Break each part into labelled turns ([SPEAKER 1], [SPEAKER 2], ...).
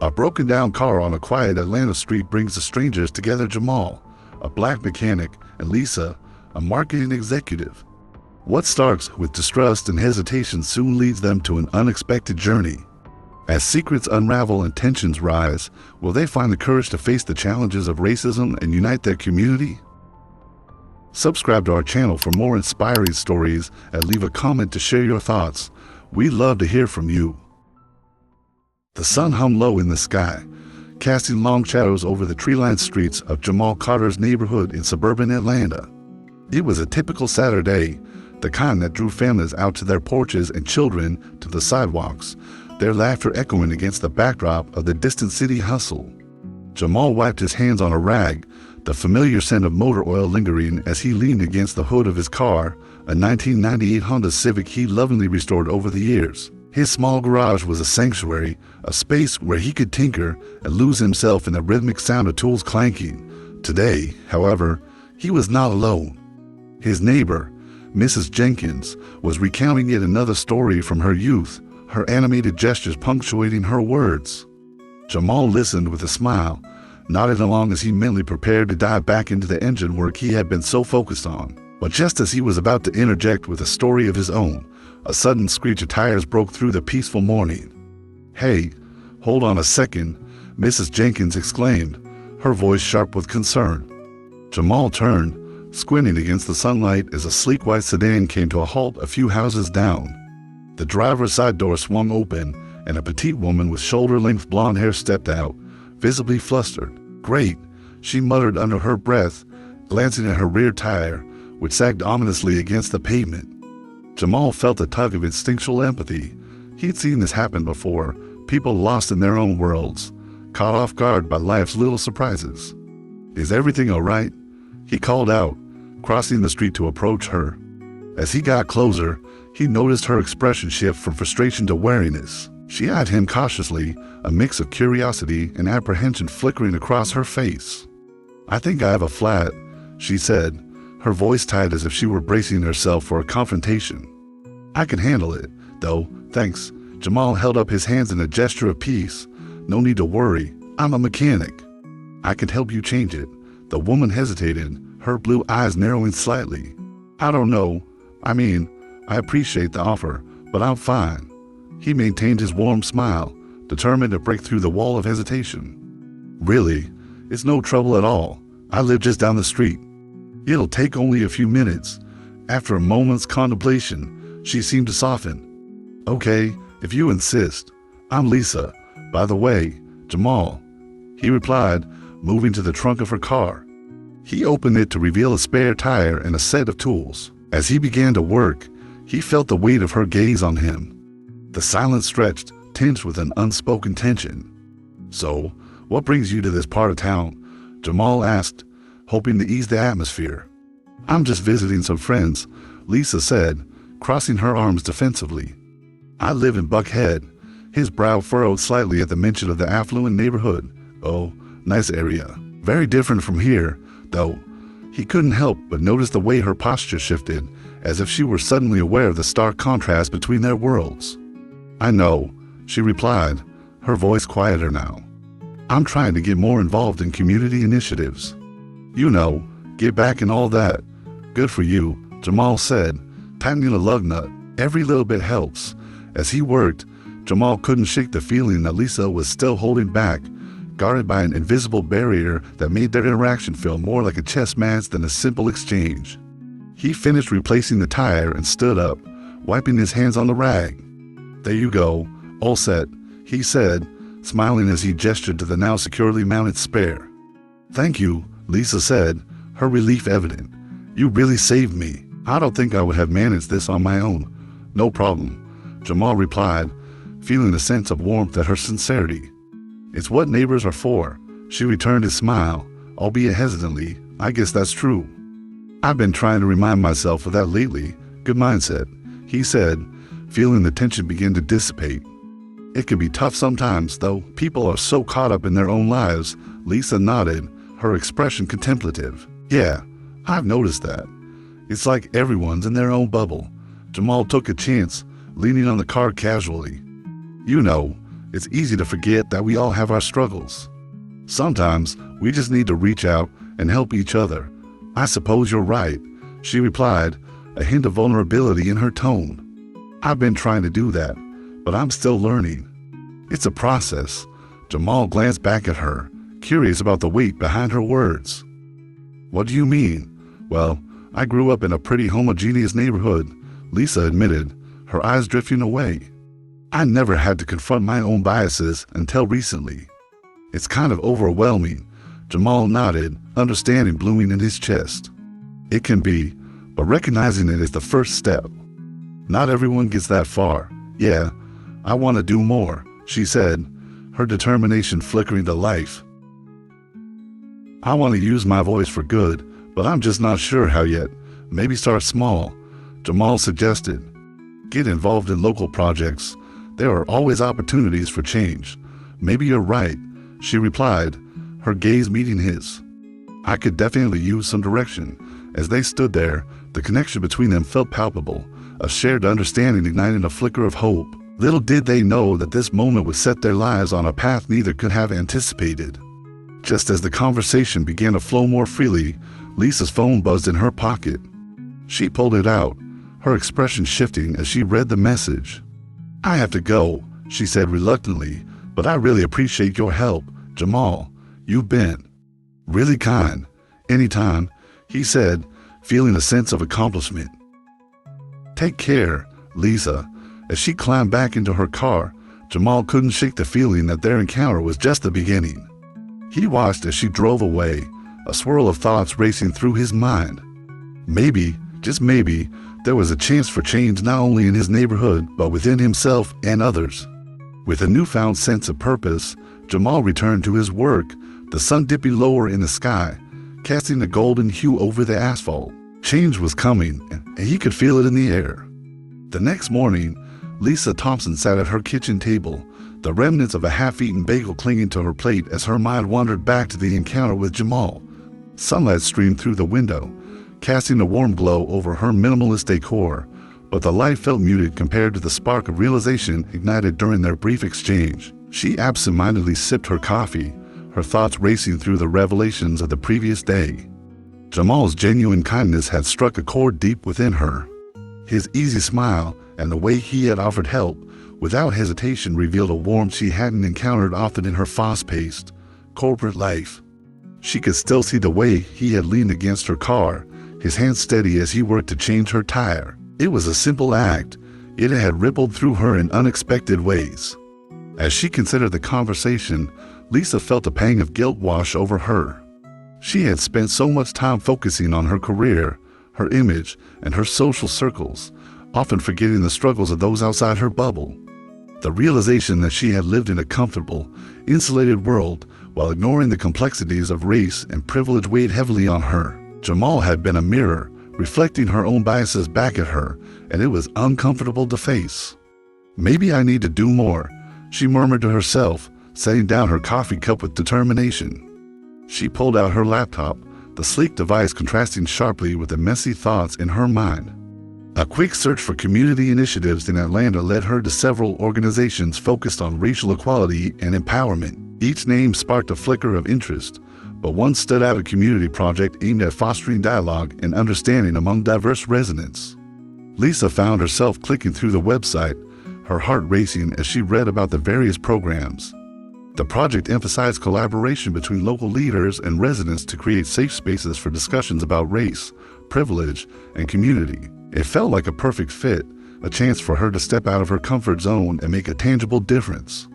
[SPEAKER 1] A broken-down car on a quiet Atlanta street brings the strangers together: Jamal, a black mechanic, and Lisa, a marketing executive. What starts with distrust and hesitation soon leads them to an unexpected journey. As secrets unravel and tensions rise, will they find the courage to face the challenges of racism and unite their community? Subscribe to our channel for more inspiring stories and leave a comment to share your thoughts. We'd love to hear from you. The sun hung low in the sky, casting long shadows over the tree-lined streets of Jamal Carter's neighborhood in suburban Atlanta. It was a typical Saturday, the kind that drew families out to their porches and children to the sidewalks, their laughter echoing against the backdrop of the distant city hustle. Jamal wiped his hands on a rag, the familiar scent of motor oil lingering as he leaned against the hood of his car, a 1998 Honda Civic he lovingly restored over the years. His small garage was a sanctuary, a space where he could tinker and lose himself in the rhythmic sound of tools clanking. Today, however, he was not alone. His neighbor, Mrs. Jenkins, was recounting yet another story from her youth, her animated gestures punctuating her words. Jamal listened with a smile, nodding along as he mentally prepared to dive back into the engine work he had been so focused on. But just as he was about to interject with a story of his own, a sudden screech of tires broke through the peaceful morning. "Hey, hold on a second," Mrs. Jenkins exclaimed, her voice sharp with concern. Jamal turned, squinting against the sunlight as a sleek white sedan came to a halt a few houses down. The driver's side door swung open, and a petite woman with shoulder-length blonde hair stepped out, visibly flustered. "Great," she muttered under her breath, glancing at her rear tire, which sagged ominously against the pavement. Jamal felt a tug of instinctual empathy. He'd seen this happen before, people lost in their own worlds, caught off guard by life's little surprises. "Is everything all right?" he called out, crossing the street to approach her. As he got closer, he noticed her expression shift from frustration to wariness. She eyed him cautiously, a mix of curiosity and apprehension flickering across her face. "I think I have a flat," she said, her voice tight as if she were bracing herself for a confrontation. "I can handle it, though, thanks." Jamal held up his hands in a gesture of peace. "No need to worry, I'm a mechanic. I can help you change it." The woman hesitated, her blue eyes narrowing slightly. "I don't know. I mean, I appreciate the offer, but I'm fine." He maintained his warm smile, determined to break through the wall of hesitation. "Really, it's no trouble at all. I live just down the street. It'll take only a few minutes." After a moment's contemplation, she seemed to soften. "Okay, if you insist. I'm Lisa, by the way, Jamal," he replied, moving to the trunk of her car. He opened it to reveal a spare tire and a set of tools. As he began to work, he felt the weight of her gaze on him. The silence stretched, tinged with an unspoken tension. "So, what brings you to this part of town?" Jamal asked, hoping to ease the atmosphere. "I'm just visiting some friends," Lisa said, crossing her arms defensively. "I live in Buckhead." His brow furrowed slightly at the mention of the affluent neighborhood. "Oh, nice area. Very different from here, though." He couldn't help but notice the way her posture shifted, as if she were suddenly aware of the stark contrast between their worlds. "I know," she replied, her voice quieter now. "I'm trying to get more involved in community initiatives. You know, give back and all that." "Good for you," Jamal said, tightening a lug nut. "Every little bit helps." As he worked, Jamal couldn't shake the feeling that Lisa was still holding back, guarded by an invisible barrier that made their interaction feel more like a chess match than a simple exchange. He finished replacing the tire and stood up, wiping his hands on the rag. "There you go, all set," he said, smiling as he gestured to the now securely mounted spare. "Thank you," Lisa said, her relief evident. "You really saved me. I don't think I would have managed this on my own." "No problem," Jamal replied, feeling a sense of warmth at her sincerity. "It's what neighbors are for." She returned his smile, albeit hesitantly. "I guess that's true. I've been trying to remind myself of that lately." "Good mindset," he said, feeling the tension begin to dissipate. "It can be tough sometimes, though. People are so caught up in their own lives." Lisa nodded, her expression contemplative. "Yeah, I've noticed that. It's like everyone's in their own bubble." Jamal took a chance, leaning on the car casually. "You know, It's easy to forget that we all have our struggles. Sometimes we just need to reach out and help each other. I suppose you're right, she replied, a hint of vulnerability in her tone. I've been trying to do that, but I'm still learning. It's a process. Jamal glanced back at her, curious about the weight behind her words. What do you mean? Well, I grew up in a pretty homogeneous neighborhood, Lisa admitted, her eyes drifting away. I never had to confront my own biases until recently. It's kind of overwhelming, Jamal nodded, understanding blooming in his chest. It can be, but recognizing it is the first step. Not everyone gets that far. Yeah, I want to do more, she said, her determination flickering to life. I want to use my voice for good, but I'm just not sure how yet. Maybe start small, Jamal suggested. Get involved in local projects. There are always opportunities for change. Maybe you're right, she replied, her gaze meeting his. I could definitely use some direction. As they stood there, the connection between them felt palpable, a shared understanding igniting a flicker of hope. Little did they know that this moment would set their lives on a path neither could have anticipated. Just as the conversation began to flow more freely, Lisa's phone buzzed in her pocket. She pulled it out, her expression shifting as she read the message. I have to go, she said reluctantly, but I really appreciate your help, Jamal. You've been really kind. Anytime, he said, feeling a sense of accomplishment. Take care, Lisa. As she climbed back into her car, Jamal couldn't shake the feeling that their encounter was just the beginning. He watched as she drove away, a swirl of thoughts racing through his mind. Maybe, just maybe, there was a chance for change not only in his neighborhood, but within himself and others. With a newfound sense of purpose, Jamal returned to his work, the sun dipping lower in the sky, casting a golden hue over the asphalt. Change was coming, and he could feel it in the air. The next morning, Lisa Thompson sat at her kitchen table, the remnants of a half-eaten bagel clinging to her plate as her mind wandered back to the encounter with Jamal. Sunlight streamed through the window, casting a warm glow over her minimalist decor, but the light felt muted compared to the spark of realization ignited during their brief exchange. She absent-mindedly sipped her coffee, her thoughts racing through the revelations of the previous day. Jamal's genuine kindness had struck a chord deep within her. His easy smile and the way he had offered help without hesitation revealed a warmth she hadn't encountered often in her fast-paced, corporate life. She could still see the way he had leaned against her car, his hand steady as he worked to change her tire. It was a simple act. It had rippled through her in unexpected ways. As she considered the conversation, Lisa felt a pang of guilt wash over her. She had spent so much time focusing on her career, her image, and her social circles, often forgetting the struggles of those outside her bubble. The realization that she had lived in a comfortable, insulated world while ignoring the complexities of race and privilege weighed heavily on her. Jamal had been a mirror, reflecting her own biases back at her, and it was uncomfortable to face. Maybe I need to do more, she murmured to herself, setting down her coffee cup with determination. She pulled out her laptop, the sleek device contrasting sharply with the messy thoughts in her mind. A quick search for community initiatives in Atlanta led her to several organizations focused on racial equality and empowerment. Each name sparked a flicker of interest, but one stood out: a community project aimed at fostering dialogue and understanding among diverse residents. Lisa found herself clicking through the website, her heart racing as she read about the various programs. The project emphasized collaboration between local leaders and residents to create safe spaces for discussions about race, privilege, and community. It felt like a perfect fit, a chance for her to step out of her comfort zone and make a tangible difference.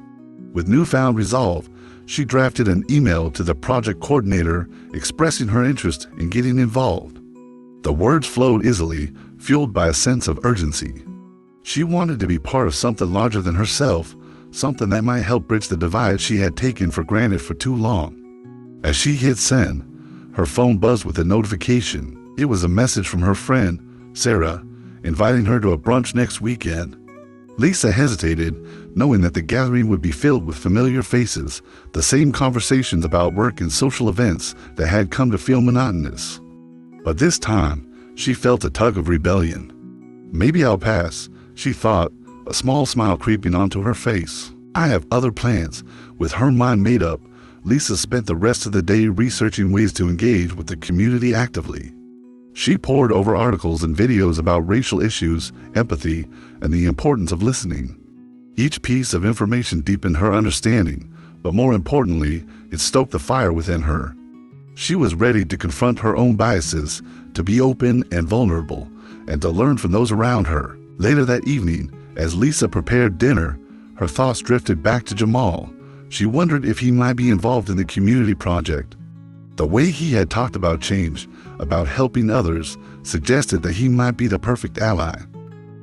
[SPEAKER 1] With newfound resolve, she drafted an email to the project coordinator expressing her interest in getting involved. The words flowed easily, fueled by a sense of urgency. She wanted to be part of something larger than herself, something that might help bridge the divide she had taken for granted for too long. As she hit send, her phone buzzed with a notification. It was a message from her friend, Sarah, inviting her to a brunch next weekend. Lisa hesitated, knowing that the gathering would be filled with familiar faces, the same conversations about work and social events that had come to feel monotonous. But this time, she felt a tug of rebellion. Maybe I'll pass, she thought, a small smile creeping onto her face. I have other plans. With her mind made up, Lisa spent the rest of the day researching ways to engage with the community actively. She pored over articles and videos about racial issues, empathy, and the importance of listening. Each piece of information deepened her understanding, but more importantly, it stoked the fire within her. She was ready to confront her own biases, to be open and vulnerable, and to learn from those around her. Later that evening, as Lisa prepared dinner, her thoughts drifted back to Jamal. She wondered if he might be involved in the community project. The way he had talked about change, about helping others, suggested that he might be the perfect ally.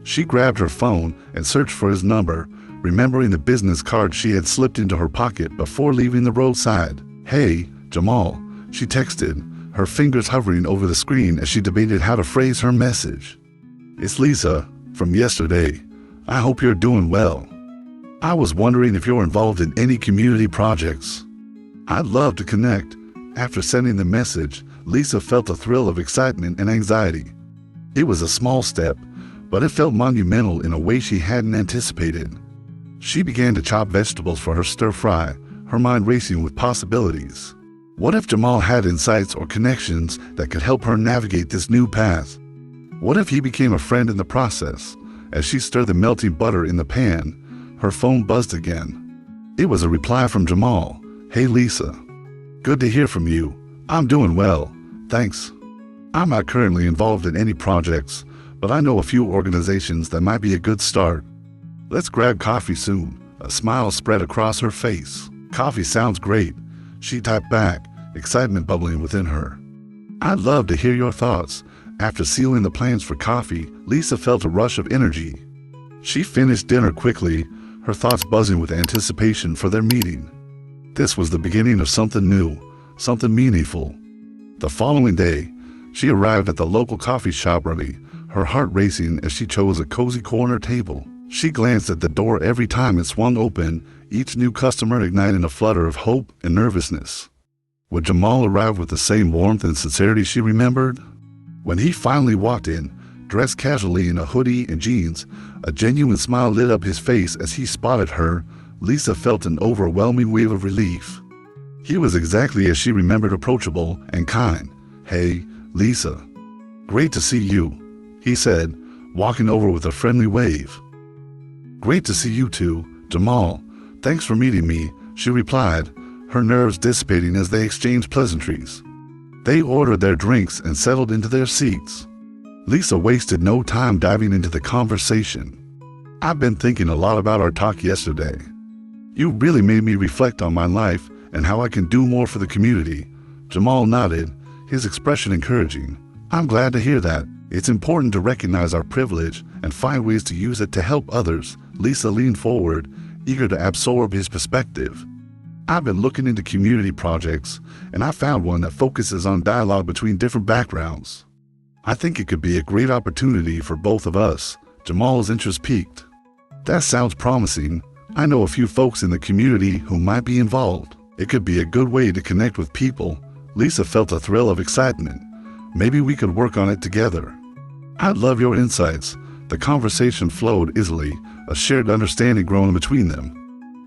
[SPEAKER 1] She grabbed her phone and searched for his number, remembering the business card she had slipped into her pocket before leaving the roadside. "Hey, Jamal," she texted, her fingers hovering over the screen as she debated how to phrase her message. "It's Lisa, from yesterday. I hope you're doing well. I was wondering if you're involved in any community projects. I'd love to connect." After sending the message, Lisa felt a thrill of excitement and anxiety. It was a small step, but it felt monumental in a way she hadn't anticipated. She began to chop vegetables for her stir-fry, her mind racing with possibilities. What if Jamal had insights or connections that could help her navigate this new path? What if he became a friend in the process? As she stirred the melting butter in the pan, her phone buzzed again. It was a reply from Jamal. "Hey Lisa, good to hear from you. I'm doing well, thanks. I'm not currently involved in any projects, but I know a few organizations that might be a good start. Let's grab coffee soon." A smile spread across her face. "Coffee sounds great," she typed back, excitement bubbling within her. "I'd love to hear your thoughts." After sealing the plans for coffee, Lisa felt a rush of energy. She finished dinner quickly, her thoughts buzzing with anticipation for their meeting. This was the beginning of something new, something meaningful. The following day, she arrived at the local coffee shop early, her heart racing as she chose a cozy corner table. She glanced at the door every time it swung open, each new customer igniting a flutter of hope and nervousness. Would Jamal arrive with the same warmth and sincerity she remembered? When he finally walked in, dressed casually in a hoodie and jeans, a genuine smile lit up his face as he spotted her. Lisa felt an overwhelming wave of relief. He was exactly as she remembered, approachable and kind. "Hey, Lisa. Great to see you," he said, walking over with a friendly wave. "Great to see you too, Jamal. Thanks for meeting me," she replied, her nerves dissipating as they exchanged pleasantries. They ordered their drinks and settled into their seats. Lisa wasted no time diving into the conversation. "I've been thinking a lot about our talk yesterday. You really made me reflect on my life and how I can do more for the community." Jamal nodded, his expression encouraging. "I'm glad to hear that. It's important to recognize our privilege and find ways to use it to help others." Lisa leaned forward, eager to absorb his perspective. "I've been looking into community projects, and I found one that focuses on dialogue between different backgrounds. I think it could be a great opportunity for both of us." Jamal's interest peaked. "That sounds promising. I know a few folks in the community who might be involved. It could be a good way to connect with people." Lisa felt a thrill of excitement. "Maybe we could work on it together." "I'd love your insights." The conversation flowed easily, a shared understanding growing between them.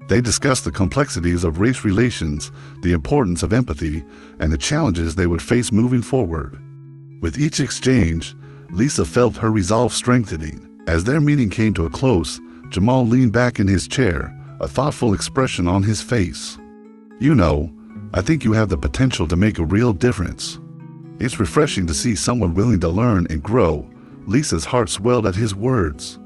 [SPEAKER 1] They discussed the complexities of race relations, the importance of empathy, and the challenges they would face moving forward. With each exchange, Lisa felt her resolve strengthening. As their meeting came to a close, Jamal leaned back in his chair, a thoughtful expression on his face. "You know, I think you have the potential to make a real difference." It's refreshing to see someone willing to learn and grow. Lisa's heart swelled at his words.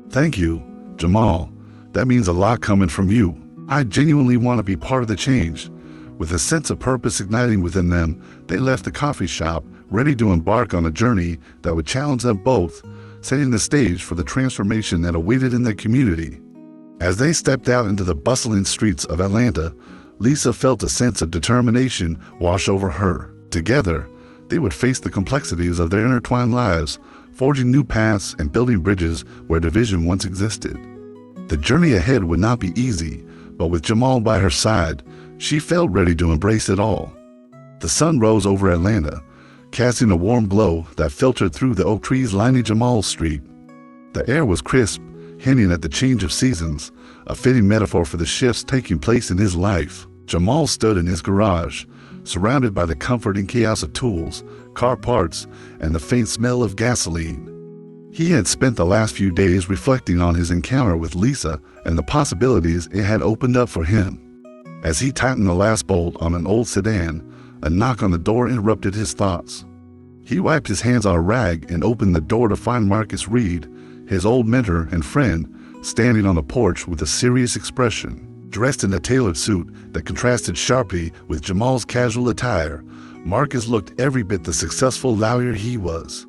[SPEAKER 1] "Thank you, Jamal. That means a lot coming from you. I genuinely want to be part of the change." With a sense of purpose igniting within them, they left the coffee shop, ready to embark on a journey that would challenge them both, setting the stage for the transformation that awaited in their community. As they stepped out into the bustling streets of Atlanta, Lisa felt a sense of determination wash over her. Together, they would face the complexities of their intertwined lives, forging new paths and building bridges where division once existed. The journey ahead would not be easy, but with Jamal by her side, she felt ready to embrace it all. The sun rose over Atlanta, casting a warm glow that filtered through the oak trees lining Jamal Street. The air was crisp, hinting at the change of seasons, a fitting metaphor for the shifts taking place in his life. Jamal stood in his garage, surrounded by the comforting chaos of tools, car parts, and the faint smell of gasoline. He had spent the last few days reflecting on his encounter with Lisa and the possibilities it had opened up for him. As he tightened the last bolt on an old sedan, a knock on the door interrupted his thoughts. He wiped his hands on a rag and opened the door to find Marcus Reed, his old mentor and friend, standing on the porch with a serious expression. Dressed in a tailored suit that contrasted sharply with Jamal's casual attire, Marcus looked every bit the successful lawyer he was.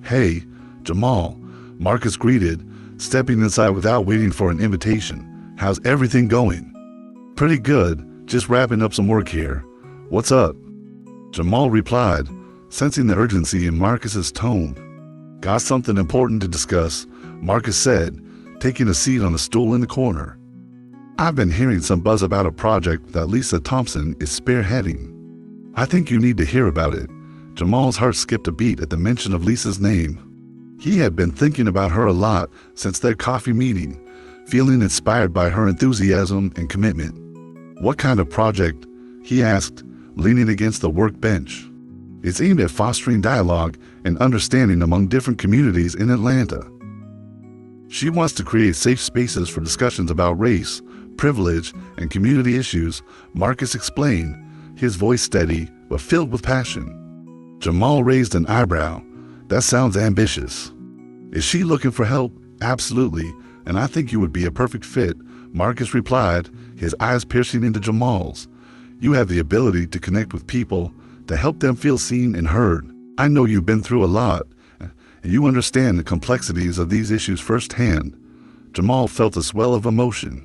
[SPEAKER 1] "Hey, Jamal," Marcus greeted, stepping inside without waiting for an invitation. "How's everything going?" "Pretty good, just wrapping up some work here. What's up?" Jamal replied, sensing the urgency in Marcus's tone. "Got something important to discuss," Marcus said, taking a seat on a stool in the corner. "I've been hearing some buzz about a project that Lisa Thompson is spearheading. I think you need to hear about it." Jamal's heart skipped a beat at the mention of Lisa's name. He had been thinking about her a lot since their coffee meeting, feeling inspired by her enthusiasm and commitment. "What kind of project?" he asked, leaning against the workbench. "It's aimed at fostering dialogue and understanding among different communities in Atlanta. She wants to create safe spaces for discussions about race, privilege, and community issues," Marcus explained, his voice steady but filled with passion. Jamal raised an eyebrow. "That sounds ambitious." "Is she looking for help?" "Absolutely, and I think you would be a perfect fit," Marcus replied, his eyes piercing into Jamal's. "You have the ability to connect with people, to help them feel seen and heard. I know you've been through a lot, and you understand the complexities of these issues firsthand." Jamal felt a swell of emotion.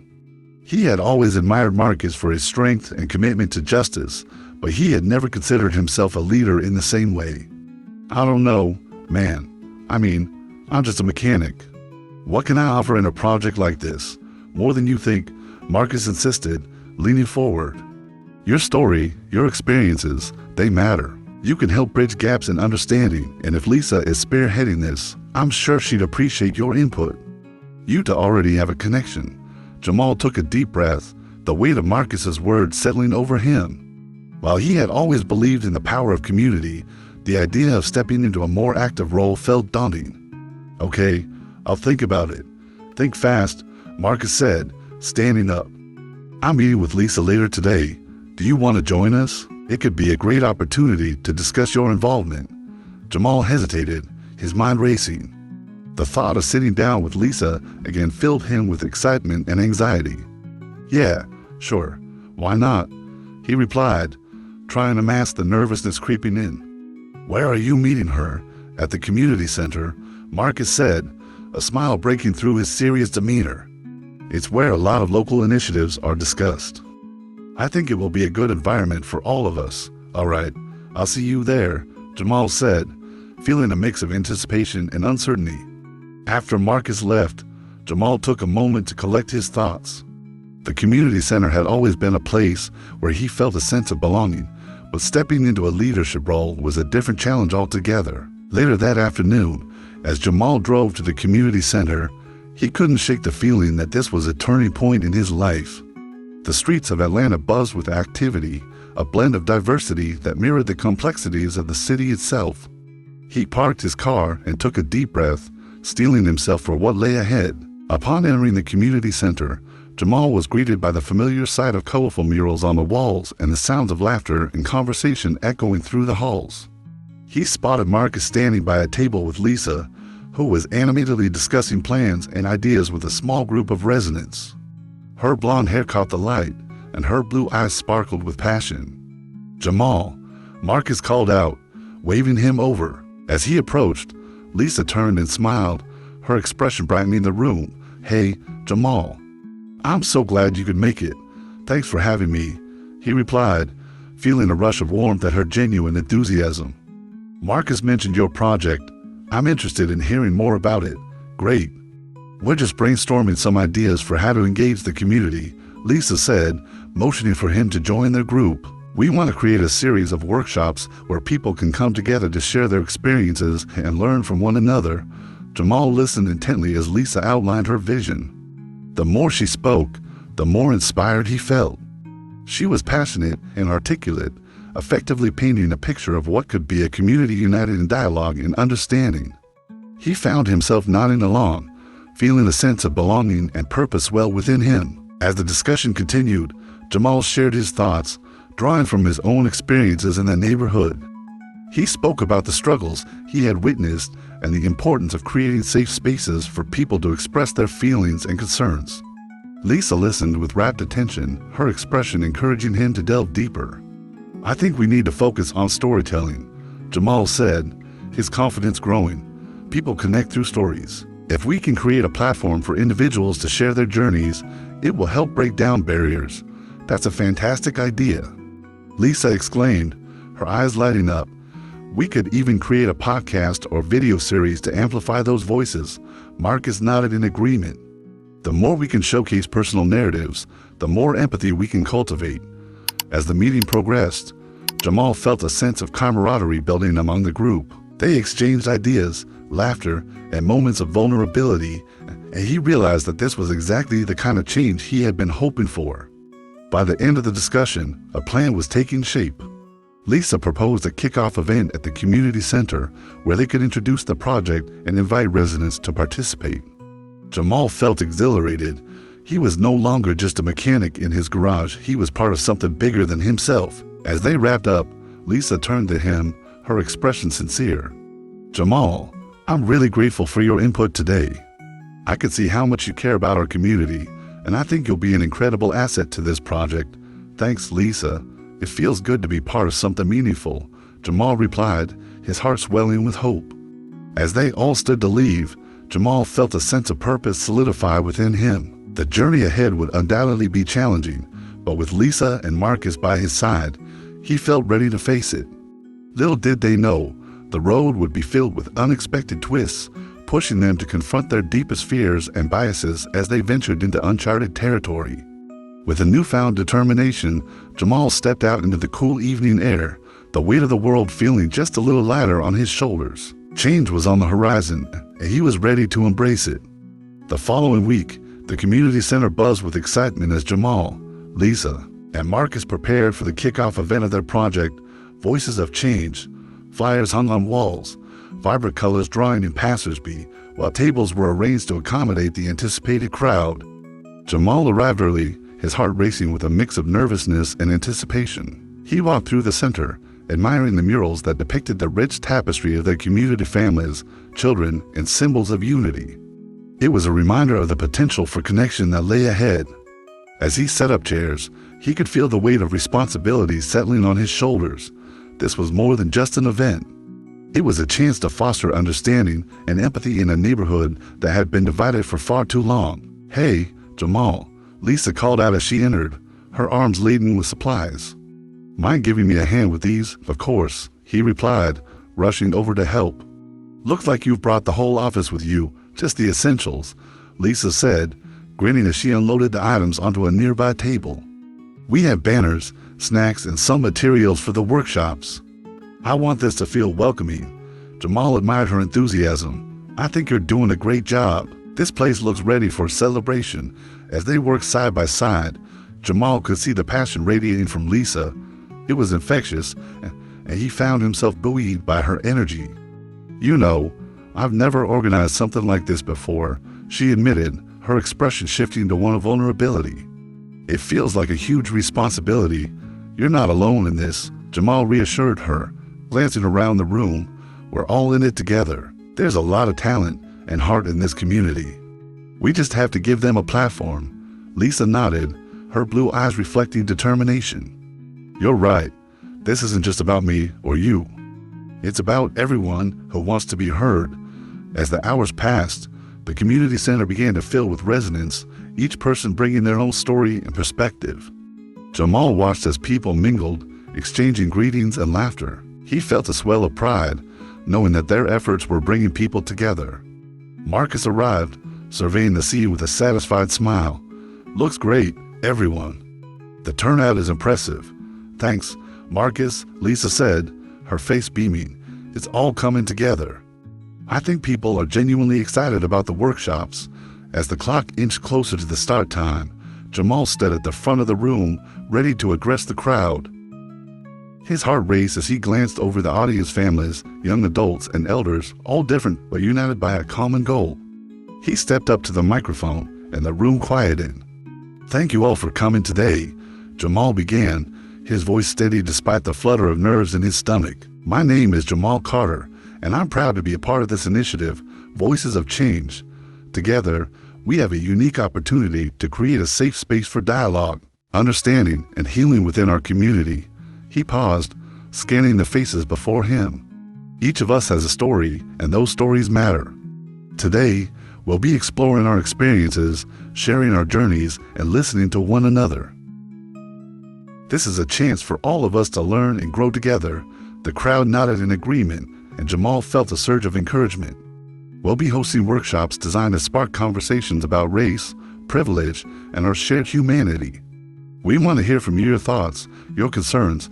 [SPEAKER 1] He had always admired Marcus for his strength and commitment to justice, but he had never considered himself a leader in the same way. "I don't know, man. I'm just a mechanic. What can I offer in a project like this?" "More than you think," Marcus insisted, leaning forward. "Your story, your experiences, they matter. You can help bridge gaps in understanding, and if Lisa is spearheading this, I'm sure she'd appreciate your input. You two already have a connection." Jamal took a deep breath, the weight of Marcus's words settling over him. While he had always believed in the power of community, the idea of stepping into a more active role felt daunting. "Okay, I'll think about it." "Think fast," Marcus said, standing up. "I'm meeting with Lisa later today. Do you want to join us? It could be a great opportunity to discuss your involvement." Jamal hesitated, his mind racing. The thought of sitting down with Lisa again filled him with excitement and anxiety. "Yeah, sure, why not?" he replied, trying to mask the nervousness creeping in. "Where are you meeting her?" "At the community center," Marcus said, a smile breaking through his serious demeanor. "It's where a lot of local initiatives are discussed. I think it will be a good environment for all of us." "All right, I'll see you there," Jamal said, feeling a mix of anticipation and uncertainty. After Marcus left, Jamal took a moment to collect his thoughts. The community center had always been a place where he felt a sense of belonging, but stepping into a leadership role was a different challenge altogether. Later that afternoon, as Jamal drove to the community center, he couldn't shake the feeling that this was a turning point in his life. The streets of Atlanta buzzed with activity, a blend of diversity that mirrored the complexities of the city itself. He parked his car and took a deep breath, steeling himself for what lay ahead. Upon entering the community center, Jamal was greeted by the familiar sight of colorful murals on the walls and the sounds of laughter and conversation echoing through the halls. He spotted Marcus standing by a table with Lisa, who was animatedly discussing plans and ideas with a small group of residents. Her blonde hair caught the light, and her blue eyes sparkled with passion. "Jamal," Marcus called out, waving him over. As he approached, Lisa turned and smiled, her expression brightening the room. "Hey, Jamal. I'm so glad you could make it. Thanks for having me," he replied, feeling a rush of warmth at her genuine enthusiasm. "Marcus mentioned your project. I'm interested in hearing more about it." "Great. We're just brainstorming some ideas for how to engage the community," Lisa said, motioning for him to join their group. "We want to create a series of workshops where people can come together to share their experiences and learn from one another." Jamal listened intently as Lisa outlined her vision. The more she spoke, the more inspired he felt. She was passionate and articulate, effectively painting a picture of what could be a community united in dialogue and understanding. He found himself nodding along, feeling a sense of belonging and purpose well within him. As the discussion continued, Jamal shared his thoughts, drawing from his own experiences in the neighborhood. He spoke about the struggles he had witnessed and the importance of creating safe spaces for people to express their feelings and concerns. Lisa listened with rapt attention, her expression encouraging him to delve deeper. "I think we need to focus on storytelling," Jamal said, his confidence growing. "People connect through stories. If we can create a platform for individuals to share their journeys, it will help break down barriers." "That's a fantastic idea," Lisa exclaimed, her eyes lighting up. "We could even create a podcast or video series to amplify those voices." Marcus nodded in agreement. "The more we can showcase personal narratives, the more empathy we can cultivate." As the meeting progressed, Jamal felt a sense of camaraderie building among the group. They exchanged ideas, laughter, and moments of vulnerability, and he realized that this was exactly the kind of change he had been hoping for. By the end of the discussion, a plan was taking shape. Lisa proposed a kickoff event at the community center where they could introduce the project and invite residents to participate. Jamal felt exhilarated. He was no longer just a mechanic in his garage, he was part of something bigger than himself. As they wrapped up, Lisa turned to him, her expression sincere. "Jamal, I'm really grateful for your input today. I can see how much you care about our community, and I think you'll be an incredible asset to this project." "Thanks, Lisa. It feels good to be part of something meaningful," Jamal replied, his heart swelling with hope. As they all stood to leave, Jamal felt a sense of purpose solidify within him. The journey ahead would undoubtedly be challenging, but with Lisa and Marcus by his side, he felt ready to face it. Little did they know, the road would be filled with unexpected twists, pushing them to confront their deepest fears and biases as they ventured into uncharted territory. With a newfound determination, Jamal stepped out into the cool evening air, the weight of the world feeling just a little lighter on his shoulders. Change was on the horizon, and he was ready to embrace it. The following week, the community center buzzed with excitement as Jamal, Lisa, and Marcus prepared for the kickoff event of their project. Voices of change, flyers hung on walls, vibrant colors drawing in passersby, while tables were arranged to accommodate the anticipated crowd. Jamal arrived early, his heart racing with a mix of nervousness and anticipation. He walked through the center, admiring the murals that depicted the rich tapestry of their community families, children, and symbols of unity. It was a reminder of the potential for connection that lay ahead. As he set up chairs, he could feel the weight of responsibility settling on his shoulders. This was more than just an event. It was a chance to foster understanding and empathy in a neighborhood that had been divided for far too long. "Hey, Jamal," Lisa called out as she entered, her arms laden with supplies. "Mind giving me a hand with these?" "Of course," he replied, rushing over to help. "Looks like you've brought the whole office with you, just the essentials," Lisa said, grinning as she unloaded the items onto a nearby table. "We have banners, snacks, and some materials for the workshops. I want this to feel welcoming." Jamal admired her enthusiasm. "I think you're doing a great job. This place looks ready for celebration." As they worked side by side, Jamal could see the passion radiating from Lisa. It was infectious, and he found himself buoyed by her energy. "You know, I've never organized something like this before," she admitted, her expression shifting to one of vulnerability. "It feels like a huge responsibility." "You're not alone in this," Jamal reassured her, glancing around the room. "We're all in it together. There's a lot of talent and heart in this community. We just have to give them a platform." Lisa nodded, her blue eyes reflecting determination. "You're right. This isn't just about me or you. It's about everyone who wants to be heard." As the hours passed, the community center began to fill with residents, each person bringing their own story and perspective. Jamal watched as people mingled, exchanging greetings and laughter. He felt a swell of pride, knowing that their efforts were bringing people together. Marcus arrived, surveying the scene with a satisfied smile. "Looks great, everyone. The turnout is impressive." "Thanks, Marcus," Lisa said, her face beaming. "It's all coming together. I think people are genuinely excited about the workshops, As the clock inched closer to the start time, Jamal stood at the front of the room, ready to address the crowd. His heart raced as he glanced over the audience, families, young adults, and elders, all different but united by a common goal. He stepped up to the microphone, and the room quieted. "Thank you all for coming today," Jamal began, his voice steady despite the flutter of nerves in his stomach. "My name is Jamal Carter, and I'm proud to be a part of this initiative, Voices of Change. Together, we have a unique opportunity to create a safe space for dialogue, understanding, and healing within our community." He paused, scanning the faces before him. Each of us has a story, and those stories matter. Today, we'll be exploring our experiences, sharing our journeys, and listening to one another. This is a chance for all of us to learn and grow together. The crowd nodded in agreement, and Jamal felt a surge of encouragement. We'll be hosting workshops designed to spark conversations about race, privilege, and our shared humanity. We want to hear from your thoughts, your concerns,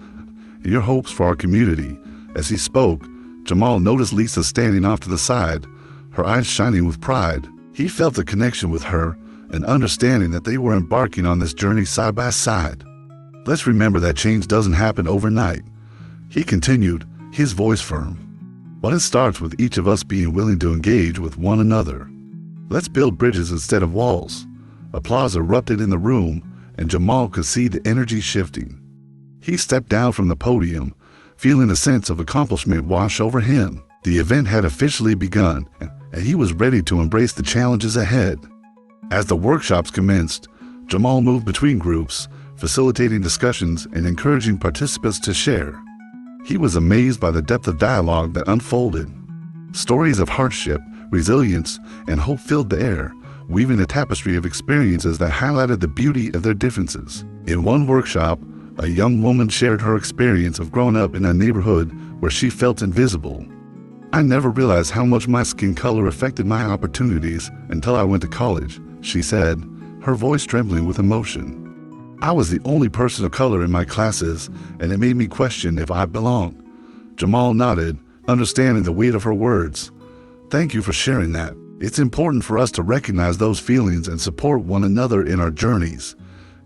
[SPEAKER 1] and your hopes for our community. As he spoke, Jamal noticed Lisa standing off to the side, her eyes shining with pride. He felt a connection with her, an understanding that they were embarking on this journey side by side. "Let's remember that change doesn't happen overnight," he continued, his voice firm. "But it starts with each of us being willing to engage with one another. Let's build bridges instead of walls." Applause erupted in the room, and Jamal could see the energy shifting. He stepped down from the podium, feeling a sense of accomplishment wash over him. The event had officially begun, and he was ready to embrace the challenges ahead. As the workshops commenced, Jamal moved between groups, facilitating discussions and encouraging participants to share. He was amazed by the depth of dialogue that unfolded. Stories of hardship, resilience, and hope filled the air, weaving a tapestry of experiences that highlighted the beauty of their differences. In one workshop, a young woman shared her experience of growing up in a neighborhood where she felt invisible. "I never realized how much my skin color affected my opportunities until I went to college," she said, her voice trembling with emotion. "I was the only person of color in my classes, and it made me question if I belonged." Jamal nodded, understanding the weight of her words. "Thank you for sharing that. It's important for us to recognize those feelings and support one another in our journeys."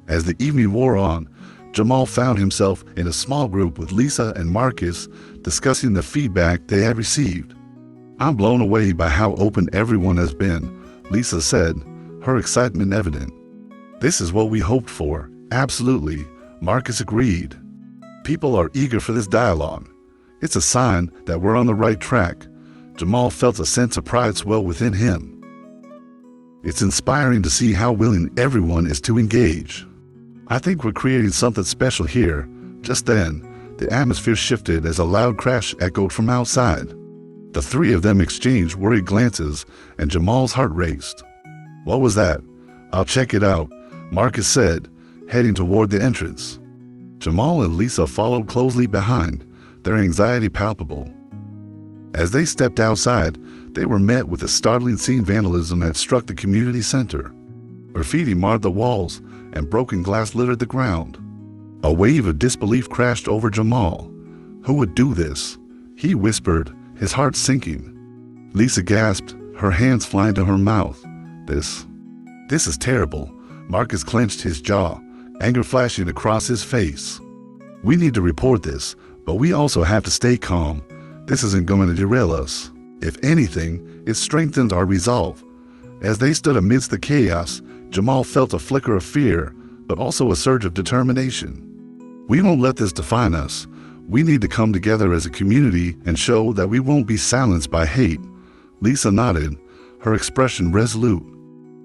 [SPEAKER 1] As the evening wore on, Jamal found himself in a small group with Lisa and Marcus, discussing the feedback they had received. "I'm blown away by how open everyone has been," Lisa said, her excitement evident. "This is what we hoped for." "Absolutely," Marcus agreed. "People are eager for this dialogue. It's a sign that we're on the right track." Jamal felt a sense of pride swell within him. "It's inspiring to see how willing everyone is to engage. I think we're creating something special here." Just then, the atmosphere shifted as a loud crash echoed from outside. The three of them exchanged worried glances, and Jamal's heart raced. "What was that?" "I'll check it out," Marcus said, heading toward the entrance. Jamal and Lisa followed closely behind, their anxiety palpable. As they stepped outside, they were met with a startling scene. Vandalism had struck the community center. Graffiti marred the walls, and broken glass littered the ground. A wave of disbelief crashed over Jamal. "Who would do this?" he whispered, his heart sinking. Lisa gasped, her hands flying to her mouth. This is terrible." Marcus clenched his jaw, anger flashing across his face. "We need to report this, but we also have to stay calm. This isn't going to derail us. If anything, it strengthens our resolve." As they stood amidst the chaos, Jamal felt a flicker of fear, but also a surge of determination. "We won't let this define us. We need to come together as a community and show that we won't be silenced by hate." Lisa nodded, her expression resolute.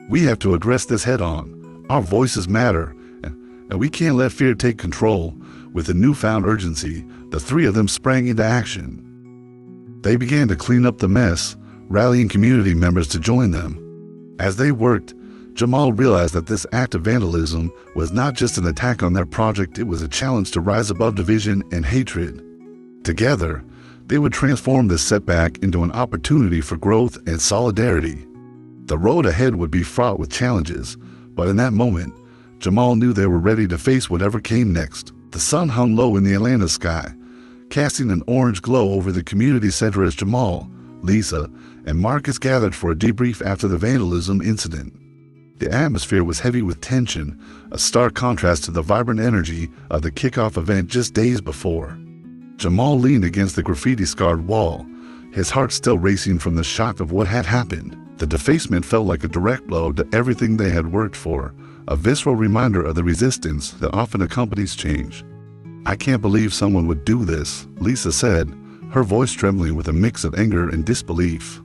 [SPEAKER 1] "We have to address this head on. Our voices matter, and we can't let fear take control." With a newfound urgency, the three of them sprang into action. They began to clean up the mess, rallying community members to join them. As they worked, Jamal realized that this act of vandalism was not just an attack on their project, it was a challenge to rise above division and hatred. Together, they would transform this setback into an opportunity for growth and solidarity. The road ahead would be fraught with challenges, but in that moment, Jamal knew they were ready to face whatever came next. The sun hung low in the Atlanta sky, casting an orange glow over the community center as Jamal, Lisa, and Marcus gathered for a debrief after the vandalism incident. The atmosphere was heavy with tension, a stark contrast to the vibrant energy of the kickoff event just days before. Jamal leaned against the graffiti-scarred wall, his heart still racing from the shock of what had happened. The defacement felt like a direct blow to everything they had worked for, a visceral reminder of the resistance that often accompanies change. "I can't believe someone would do this," Lisa said, her voice trembling with a mix of anger and disbelief.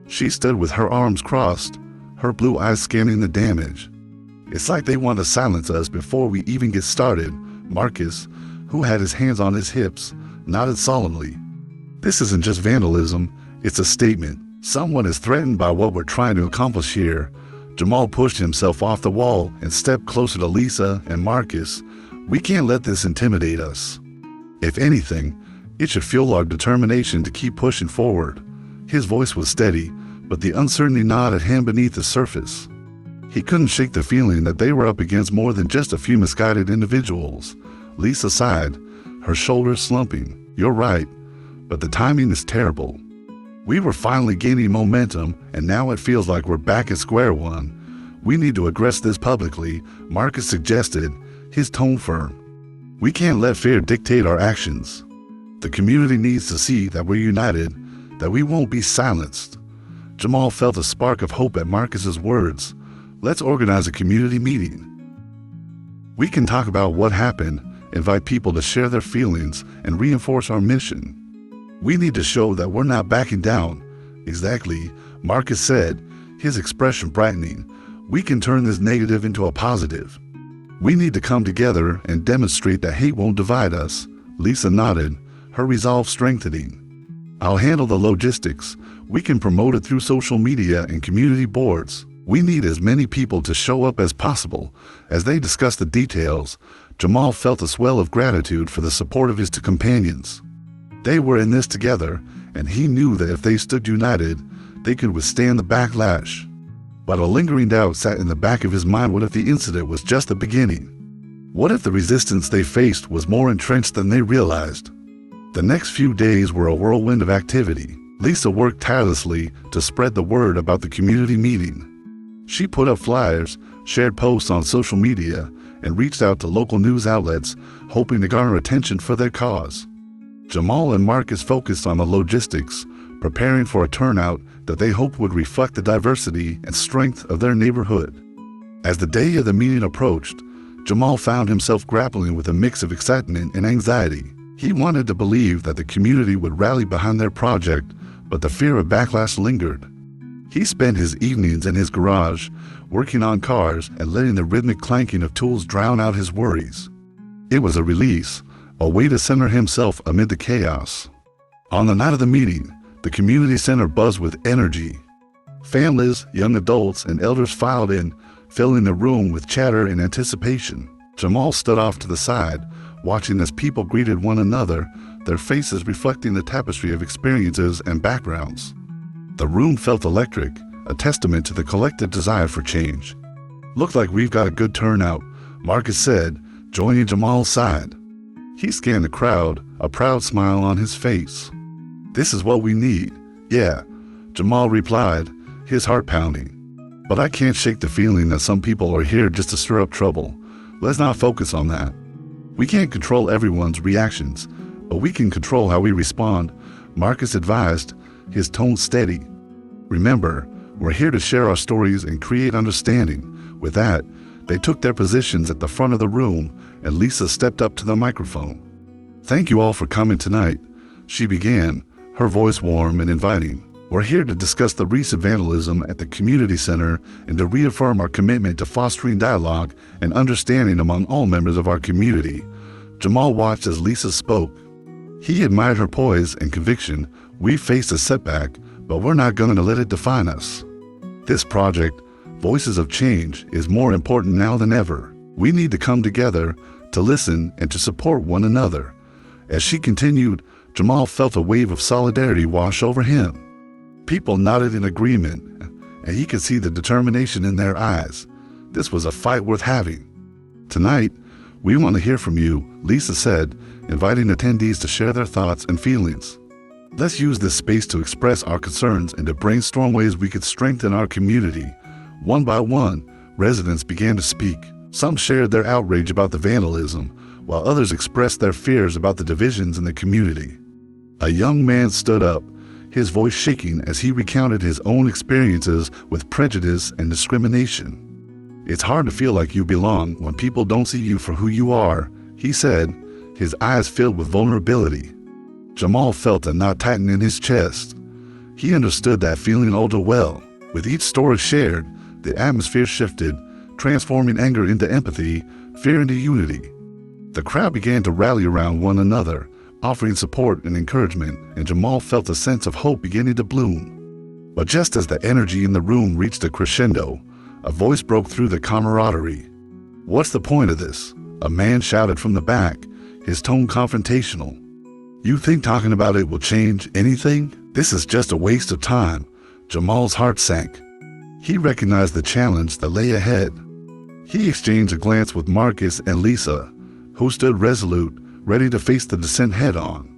[SPEAKER 1] She stood with her arms crossed, her blue eyes scanning the damage. "It's like they want to silence us before we even get started," Marcus, who had his hands on his hips, nodded solemnly. "This isn't just vandalism, it's a statement. Someone is threatened by what we're trying to accomplish here." Jamal pushed himself off the wall and stepped closer to Lisa and Marcus. "We can't let this intimidate us. If anything, it should fuel our determination to keep pushing forward." His voice was steady, but the uncertainty gnawed at him beneath the surface. He couldn't shake the feeling that they were up against more than just a few misguided individuals. Lisa sighed, her shoulders slumping. "You're right, but the timing is terrible. We were finally gaining momentum, and now it feels like we're back at square one. We need to address this publicly," Marcus suggested, his tone firm. "We can't let fear dictate our actions. The community needs to see that we're united, that we won't be silenced." Jamal felt a spark of hope at Marcus's words. "Let's organize a community meeting. We can talk about what happened, invite people to share their feelings, and reinforce our mission. We need to show that we're not backing down." "Exactly," Marcus said, his expression brightening. "We can turn this negative into a positive. We need to come together and demonstrate that hate won't divide us." Lisa nodded, her resolve strengthening. "I'll handle the logistics. We can promote it through social media and community boards. We need as many people to show up as possible." As they discussed the details, Jamal felt a swell of gratitude for the support of his two companions. They were in this together, and he knew that if they stood united, they could withstand the backlash. But a lingering doubt sat in the back of his mind. What if the incident was just the beginning? What if the resistance they faced was more entrenched than they realized? The next few days were a whirlwind of activity. Lisa worked tirelessly to spread the word about the community meeting. She put up flyers, shared posts on social media, and reached out to local news outlets, hoping to garner attention for their cause. Jamal and Marcus focused on the logistics, preparing for a turnout that they hoped would reflect the diversity and strength of their neighborhood. As the day of the meeting approached, Jamal found himself grappling with a mix of excitement and anxiety. He wanted to believe that the community would rally behind their project, but the fear of backlash lingered. He spent his evenings in his garage, working on cars and letting the rhythmic clanking of tools drown out his worries. It was a release, a way to center himself amid the chaos. On the night of the meeting, the community center buzzed with energy. Families, young adults, and elders filed in, filling the room with chatter and anticipation. Jamal stood off to the side, watching as people greeted one another, their faces reflecting the tapestry of experiences and backgrounds. The room felt electric, a testament to the collective desire for change. "Looked like we've got a good turnout," Marcus said, joining Jamal's side. He scanned the crowd, a proud smile on his face. "This is what we need." "Yeah," Jamal replied, his heart pounding. "But I can't shake the feeling that some people are here just to stir up trouble. Let's not focus on that. We can't control everyone's reactions, but we can control how we respond," Marcus advised, his tone steady. "Remember, we're here to share our stories and create understanding." With that, they took their positions at the front of the room, and Lisa stepped up to the microphone. "Thank you all for coming tonight," she began, her voice warm and inviting. "We're here to discuss the recent vandalism at the community center and to reaffirm our commitment to fostering dialogue and understanding among all members of our community." Jamal watched as Lisa spoke. He admired her poise and conviction. "We faced a setback, but we're not going to let it define us. This project, Voices of Change, is more important now than ever. We need to come together, to listen, and to support one another." As she continued, Jamal felt a wave of solidarity wash over him. People nodded in agreement, and he could see the determination in their eyes. This was a fight worth having. "Tonight, we want to hear from you," Lisa said, inviting attendees to share their thoughts and feelings. Let's use this space to express our concerns and to brainstorm ways we could strengthen our community. One by one, residents began to speak. Some shared their outrage about the vandalism, while others expressed their fears about the divisions in the community. A young man stood up, his voice shaking as he recounted his own experiences with prejudice and discrimination. "It's hard to feel like you belong when people don't see you for who you are," he said, his eyes filled with vulnerability. Jamal felt a knot tighten in his chest. He understood that feeling all too well. With each story shared, the atmosphere shifted, transforming anger into empathy, fear into unity. The crowd began to rally around one another, offering support and encouragement, and Jamal felt a sense of hope beginning to bloom. But just as the energy in the room reached a crescendo, a voice broke through the camaraderie. "What's the point of this?" a man shouted from the back, his tone confrontational. "You think talking about it will change anything? This is just a waste of time." Jamal's heart sank. He recognized the challenge that lay ahead. He exchanged a glance with Marcus and Lisa, who stood resolute, ready to face the descent head-on.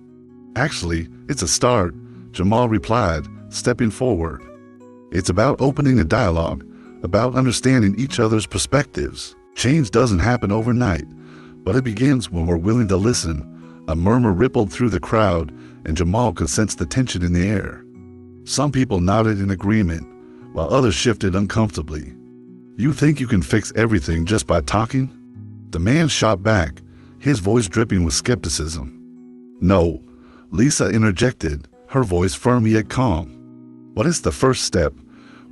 [SPEAKER 1] "Actually, it's a start," Jamal replied, stepping forward. "It's about opening a dialogue, about understanding each other's perspectives. Change doesn't happen overnight, but it begins when we're willing to listen." A murmur rippled through the crowd, and Jamal could sense the tension in the air. Some people nodded in agreement, while others shifted uncomfortably. "You think you can fix everything just by talking?" The man shot back, his voice dripping with skepticism. "No," Lisa interjected, her voice firm yet calm. "But it's the first step.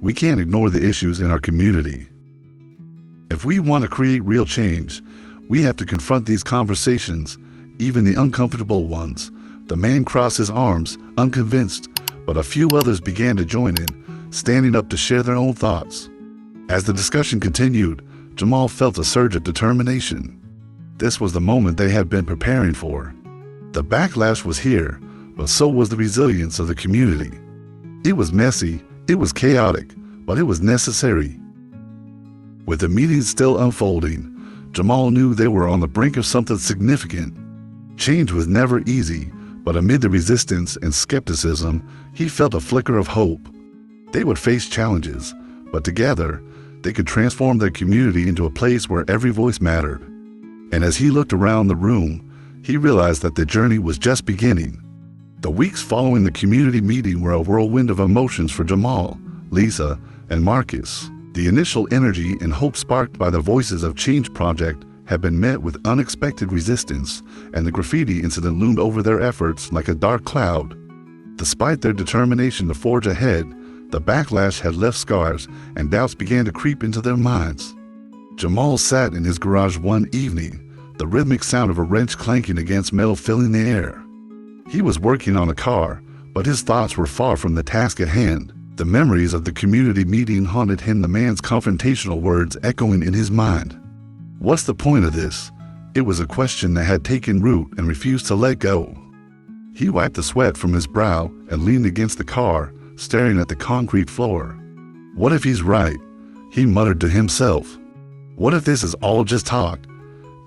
[SPEAKER 1] We can't ignore the issues in our community. If we want to create real change, we have to confront these conversations, even the uncomfortable ones." The man crossed his arms, unconvinced, but a few others began to join in, standing up to share their own thoughts. As the discussion continued, Jamal felt a surge of determination. This was the moment they had been preparing for. The backlash was here, but so was the resilience of the community. It was messy, it was chaotic, but it was necessary. With the meeting still unfolding, Jamal knew they were on the brink of something significant. Change was never easy, but amid the resistance and skepticism, he felt a flicker of hope. They would face challenges, but together, they could transform their community into a place where every voice mattered. And as he looked around the room, he realized that the journey was just beginning. The weeks following the community meeting were a whirlwind of emotions for Jamal, Lisa, and Marcus. The initial energy and hope sparked by the Voices of Change project had been met with unexpected resistance, and the graffiti incident loomed over their efforts like a dark cloud. Despite their determination to forge ahead, the backlash had left scars, and doubts began to creep into their minds. Jamal sat in his garage one evening, the rhythmic sound of a wrench clanking against metal filling the air. He was working on a car, but his thoughts were far from the task at hand. The memories of the community meeting haunted him, the man's confrontational words echoing in his mind. What's the point of this? It was a question that had taken root and refused to let go. He wiped the sweat from his brow and leaned against the car, staring at the concrete floor. What if he's right? He muttered to himself. What if this is all just talk?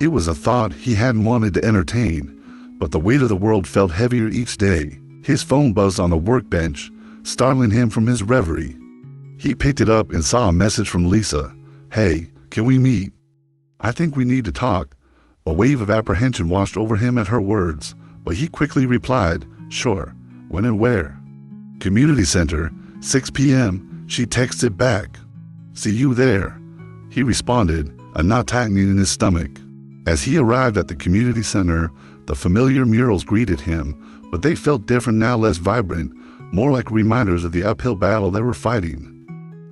[SPEAKER 1] It was a thought he hadn't wanted to entertain, but the weight of the world felt heavier each day. His phone buzzed on the workbench, startling him from his reverie. He picked it up and saw a message from Lisa. "Hey, can we meet? I think we need to talk." A wave of apprehension washed over him at her words, but he quickly replied, "Sure, when and where?" "Community Center, 6 p.m., she texted back. "See you there," he responded, a knot tightening in his stomach. As he arrived at the community center, the familiar murals greeted him, but they felt different now, less vibrant, more like reminders of the uphill battle they were fighting.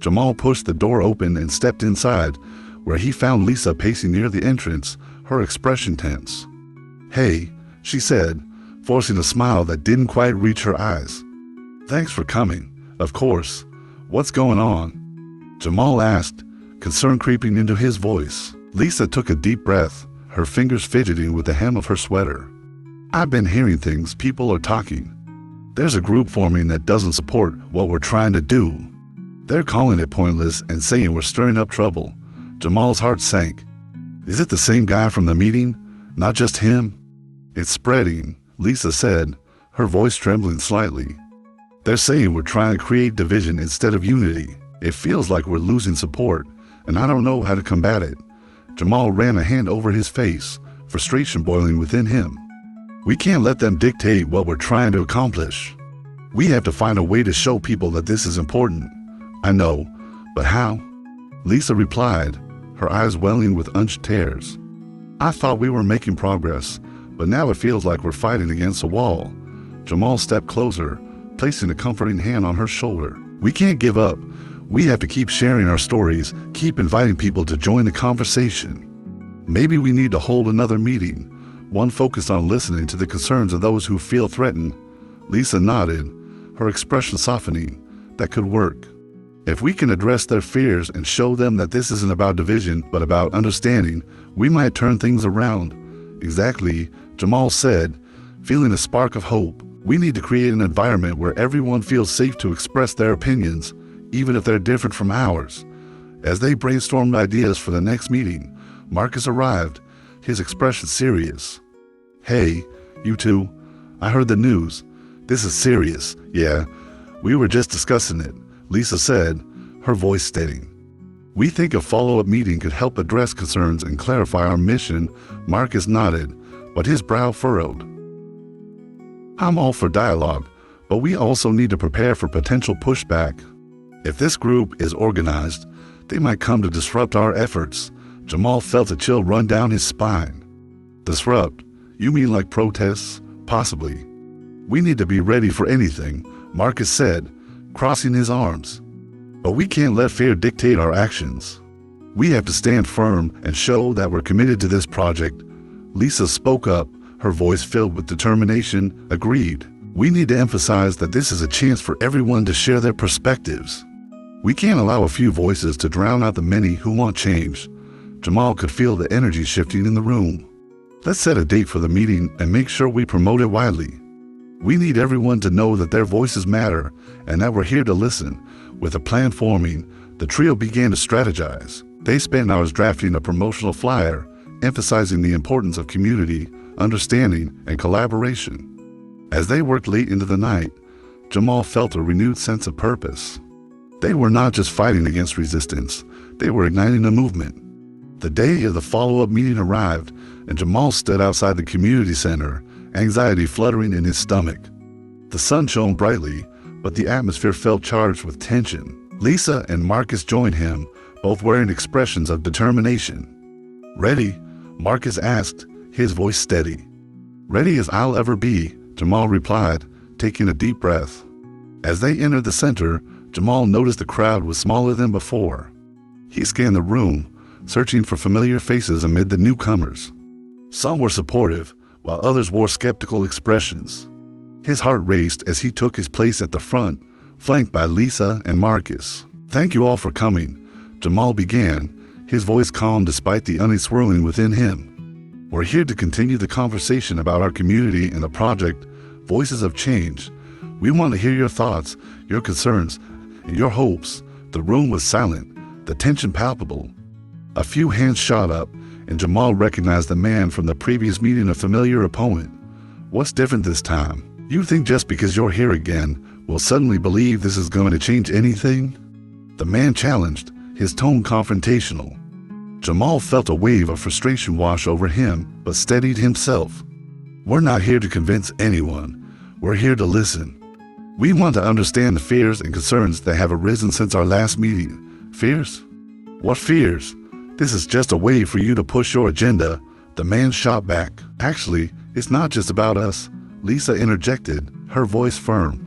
[SPEAKER 1] Jamal pushed the door open and stepped inside, where he found Lisa pacing near the entrance, her expression tense. "Hey," she said, forcing a smile that didn't quite reach her eyes. "Thanks for coming, of course. What's going on?" Jamal asked, concern creeping into his voice. Lisa took a deep breath, her fingers fidgeting with the hem of her sweater. "I've been hearing things, people are talking. There's a group forming that doesn't support what we're trying to do. They're calling it pointless and saying we're stirring up trouble." Jamal's heart sank. "Is it the same guy from the meeting? Not just him?" "It's spreading," Lisa said, her voice trembling slightly. "They're saying we're trying to create division instead of unity. It feels like we're losing support, and I don't know how to combat it." Jamal ran a hand over his face, frustration boiling within him. "We can't let them dictate what we're trying to accomplish. We have to find a way to show people that this is important." "I know, but how?" Lisa replied, her eyes welling with unshed tears. "I thought we were making progress, but now it feels like we're fighting against a wall." Jamal stepped closer, placing a comforting hand on her shoulder. "We can't give up. We have to keep sharing our stories, keep inviting people to join the conversation. Maybe we need to hold another meeting, one focused on listening to the concerns of those who feel threatened." Lisa nodded, her expression softening. "That could work. If we can address their fears and show them that this isn't about division but about understanding, we might turn things around." "Exactly," Jamal said, feeling a spark of hope. "We need to create an environment where everyone feels safe to express their opinions, even if they're different from ours." As they brainstormed ideas for the next meeting, Marcus arrived, his expression serious. "Hey, you two, I heard the news. This is serious." "Yeah, we were just discussing it," Lisa said, her voice steady. "We think a follow-up meeting could help address concerns and clarify our mission." Marcus nodded, but his brow furrowed. "I'm all for dialogue, but we also need to prepare for potential pushback. If this group is organized, they might come to disrupt our efforts." Jamal felt a chill run down his spine. "Disrupt? You mean like protests?" "Possibly. We need to be ready for anything," Marcus said, crossing his arms. "But we can't let fear dictate our actions. We have to stand firm and show that we're committed to this project." Lisa spoke up, her voice filled with determination. "Agreed. We need to emphasize that this is a chance for everyone to share their perspectives. We can't allow a few voices to drown out the many who want change." Jamal could feel the energy shifting in the room. "Let's set a date for the meeting and make sure we promote it widely. We need everyone to know that their voices matter and that we're here to listen." With a plan forming, the trio began to strategize. They spent hours drafting a promotional flyer, emphasizing the importance of community, understanding, and collaboration. As they worked late into the night, Jamal felt a renewed sense of purpose. They were not just fighting against resistance, they were igniting a movement. The day of the follow-up meeting arrived, and Jamal stood outside the community center, anxiety fluttering in his stomach. The sun shone brightly, but the atmosphere felt charged with tension. Lisa and Marcus joined him, both wearing expressions of determination. "Ready?" Marcus asked, his voice steady. "Ready as I'll ever be," Jamal replied, taking a deep breath. As they entered the center, Jamal noticed the crowd was smaller than before. He scanned the room, searching for familiar faces amid the newcomers. Some were supportive, while others wore skeptical expressions. His heart raced as he took his place at the front, flanked by Lisa and Marcus. "Thank you all for coming," Jamal began, his voice calm despite the unease swirling within him. "We're here to continue the conversation about our community and the project, Voices of Change. We want to hear your thoughts, your concerns, and your hopes." The room was silent, the tension palpable. A few hands shot up, and Jamal recognized the man from the previous meeting, a familiar opponent. "What's different this time? You think just because you're here again, we'll suddenly believe this is going to change anything?" The man challenged, his tone confrontational. Jamal felt a wave of frustration wash over him, but steadied himself. "We're not here to convince anyone. We're here to listen. We want to understand the fears and concerns that have arisen since our last meeting." "Fears? What fears? This is just a way for you to push your agenda," the man shot back. "Actually, it's not just about us," Lisa interjected, her voice firm.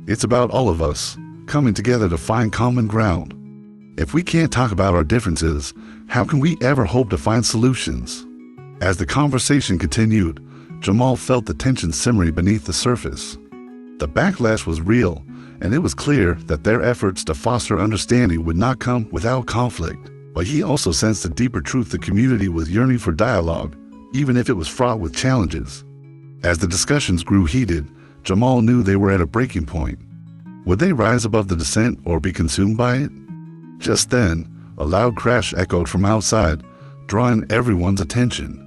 [SPEAKER 1] "It's about all of us, coming together to find common ground. If we can't talk about our differences, how can we ever hope to find solutions?" As the conversation continued, Jamal felt the tension simmering beneath the surface. The backlash was real, and it was clear that their efforts to foster understanding would not come without conflict. But he also sensed a deeper truth: the community was yearning for dialogue, even if it was fraught with challenges. As the discussions grew heated, Jamal knew they were at a breaking point. Would they rise above the dissent or be consumed by it? Just then, a loud crash echoed from outside, drawing everyone's attention.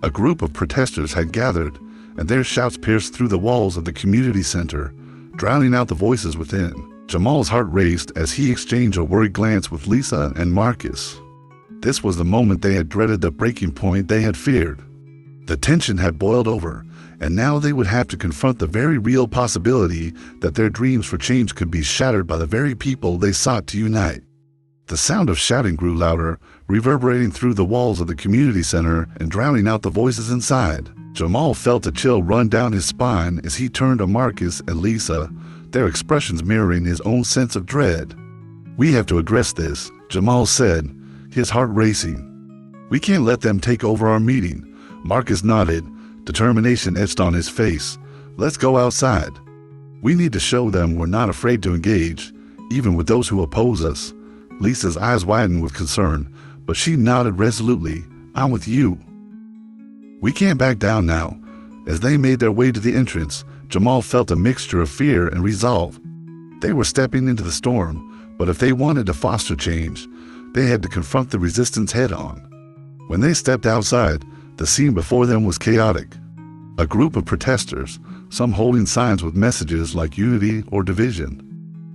[SPEAKER 1] A group of protesters had gathered, and their shouts pierced through the walls of the community center, drowning out the voices within. Jamal's heart raced as he exchanged a worried glance with Lisa and Marcus. This was the moment they had dreaded, the breaking point they had feared. The tension had boiled over, and now they would have to confront the very real possibility that their dreams for change could be shattered by the very people they sought to unite. The sound of shouting grew louder, reverberating through the walls of the community center and drowning out the voices inside. Jamal felt a chill run down his spine as he turned to Marcus and Lisa, their expressions mirroring his own sense of dread. "We have to address this," Jamal said, his heart racing. "We can't let them take over our meeting." Marcus nodded, determination etched on his face. "Let's go outside. We need to show them we're not afraid to engage, even with those who oppose us." Lisa's eyes widened with concern, but she nodded resolutely. "I'm with you." "We can't back down now." As they made their way to the entrance, Jamal felt a mixture of fear and resolve. They were stepping into the storm, but if they wanted to foster change, they had to confront the resistance head-on. When they stepped outside, the scene before them was chaotic. A group of protesters, some holding signs with messages like unity or division,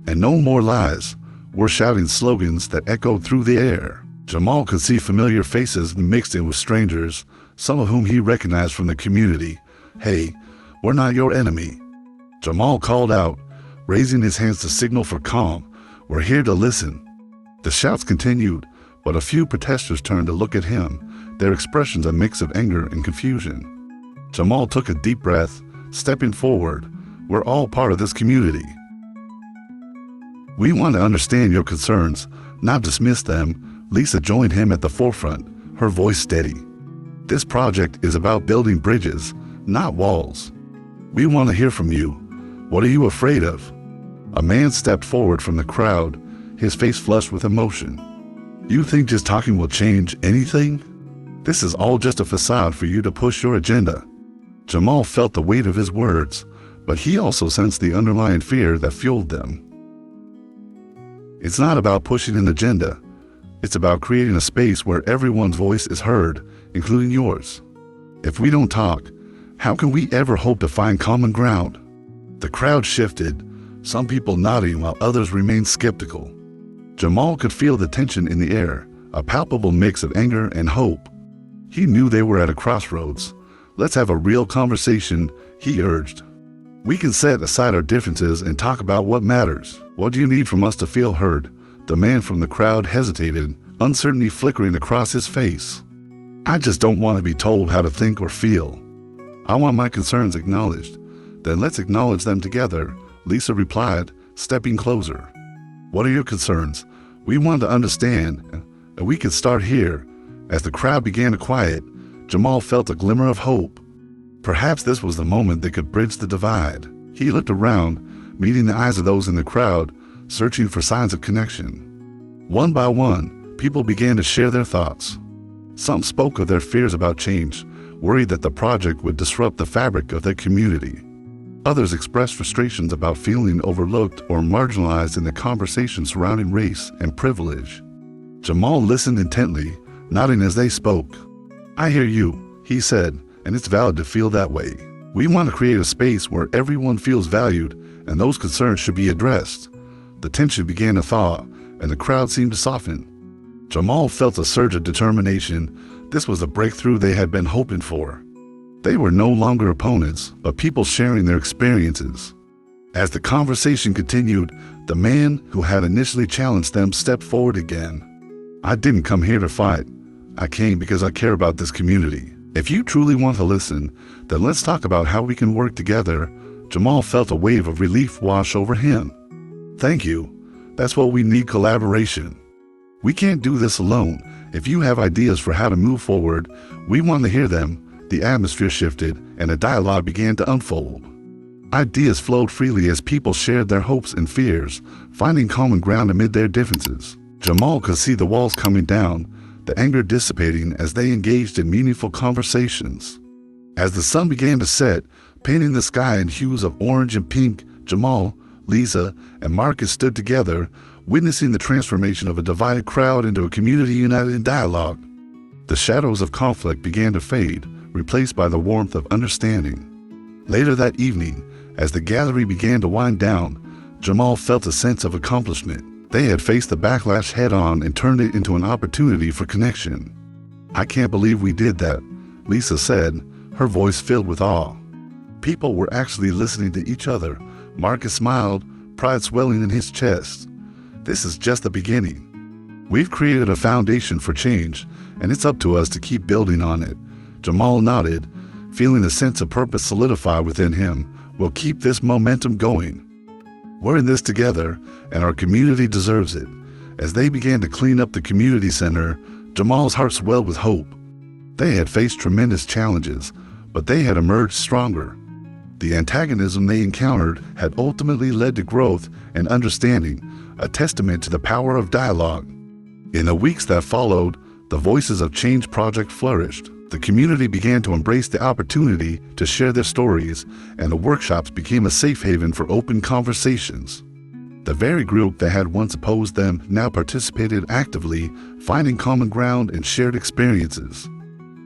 [SPEAKER 1] and no more lies, were shouting slogans that echoed through the air. Jamal could see familiar faces mixed in with strangers, some of whom he recognized from the community. "Hey, we're not your enemy," Jamal called out, raising his hands to signal for calm. "We're here to listen." The shouts continued, but a few protesters turned to look at him, their expressions a mix of anger and confusion. Jamal took a deep breath, stepping forward. "We're all part of this community. We want to understand your concerns, not dismiss them." Lisa joined him at the forefront, her voice steady. "This project is about building bridges, not walls. We want to hear from you. What are you afraid of?" A man stepped forward from the crowd, his face flushed with emotion. "You think just talking will change anything? This is all just a facade for you to push your agenda." Jamal felt the weight of his words, but he also sensed the underlying fear that fueled them. "It's not about pushing an agenda. It's about creating a space where everyone's voice is heard, including yours. If we don't talk, how can we ever hope to find common ground?" The crowd shifted, some people nodding while others remained skeptical. Jamal could feel the tension in the air, a palpable mix of anger and hope. He knew they were at a crossroads. "Let's have a real conversation," he urged. "We can set aside our differences and talk about what matters. What do you need from us to feel heard?" The man from the crowd hesitated, uncertainty flickering across his face. "I just don't want to be told how to think or feel. I want my concerns acknowledged." "Then let's acknowledge them together," Lisa replied, stepping closer. "What are your concerns? We want to understand, and we can start here." As the crowd began to quiet, Jamal felt a glimmer of hope. Perhaps this was the moment that could bridge the divide. He looked around, meeting the eyes of those in the crowd, searching for signs of connection. One by one, people began to share their thoughts. Some spoke of their fears about change, worried that the project would disrupt the fabric of their community. Others expressed frustrations about feeling overlooked or marginalized in the conversation surrounding race and privilege. Jamal listened intently, nodding as they spoke. "I hear you," he said, "and it's valid to feel that way. We want to create a space where everyone feels valued, and those concerns should be addressed." The tension began to thaw, and the crowd seemed to soften. Jamal felt a surge of determination. This was the breakthrough they had been hoping for. They were no longer opponents, but people sharing their experiences. As the conversation continued, the man who had initially challenged them stepped forward again. "I didn't come here to fight. I came because I care about this community. If you truly want to listen, then let's talk about how we can work together." Jamal felt a wave of relief wash over him. "Thank you. That's what we need, collaboration. We can't do this alone. If you have ideas for how to move forward, we want to hear them." The atmosphere shifted, and a dialogue began to unfold. Ideas flowed freely as people shared their hopes and fears, finding common ground amid their differences. Jamal could see the walls coming down, the anger dissipating as they engaged in meaningful conversations. As the sun began to set, painting the sky in hues of orange and pink, Jamal, Lisa, and Marcus stood together, witnessing the transformation of a divided crowd into a community united in dialogue. The shadows of conflict began to fade, replaced by the warmth of understanding. Later that evening, as the gathering began to wind down, Jamal felt a sense of accomplishment. They had faced the backlash head-on and turned it into an opportunity for connection. "I can't believe we did that," Lisa said, her voice filled with awe. People were actually listening to each other. Marcus smiled, pride swelling in his chest. "This is just the beginning. We've created a foundation for change, and it's up to us to keep building on it." Jamal nodded, feeling a sense of purpose solidify within him. "We'll keep this momentum going. We're in this together, and our community deserves it." As they began to clean up the community center, Jamal's heart swelled with hope. They had faced tremendous challenges, but they had emerged stronger. The antagonism they encountered had ultimately led to growth and understanding, a testament to the power of dialogue. In the weeks that followed, the Voices of Change project flourished. The community began to embrace the opportunity to share their stories, and the workshops became a safe haven for open conversations. The very group that had once opposed them now participated actively, finding common ground and shared experiences.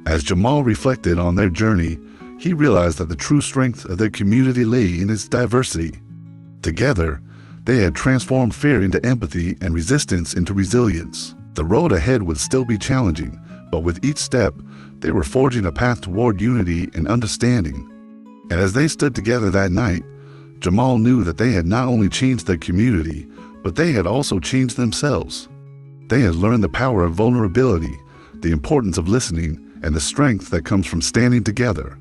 [SPEAKER 1] As Jamal reflected on their journey, he realized that the true strength of their community lay in its diversity. Together, they had transformed fear into empathy and resistance into resilience. The road ahead would still be challenging, but with each step, they were forging a path toward unity and understanding. And as they stood together that night, Jamal knew that they had not only changed their community, but they had also changed themselves. They had learned the power of vulnerability, the importance of listening, and the strength that comes from standing together.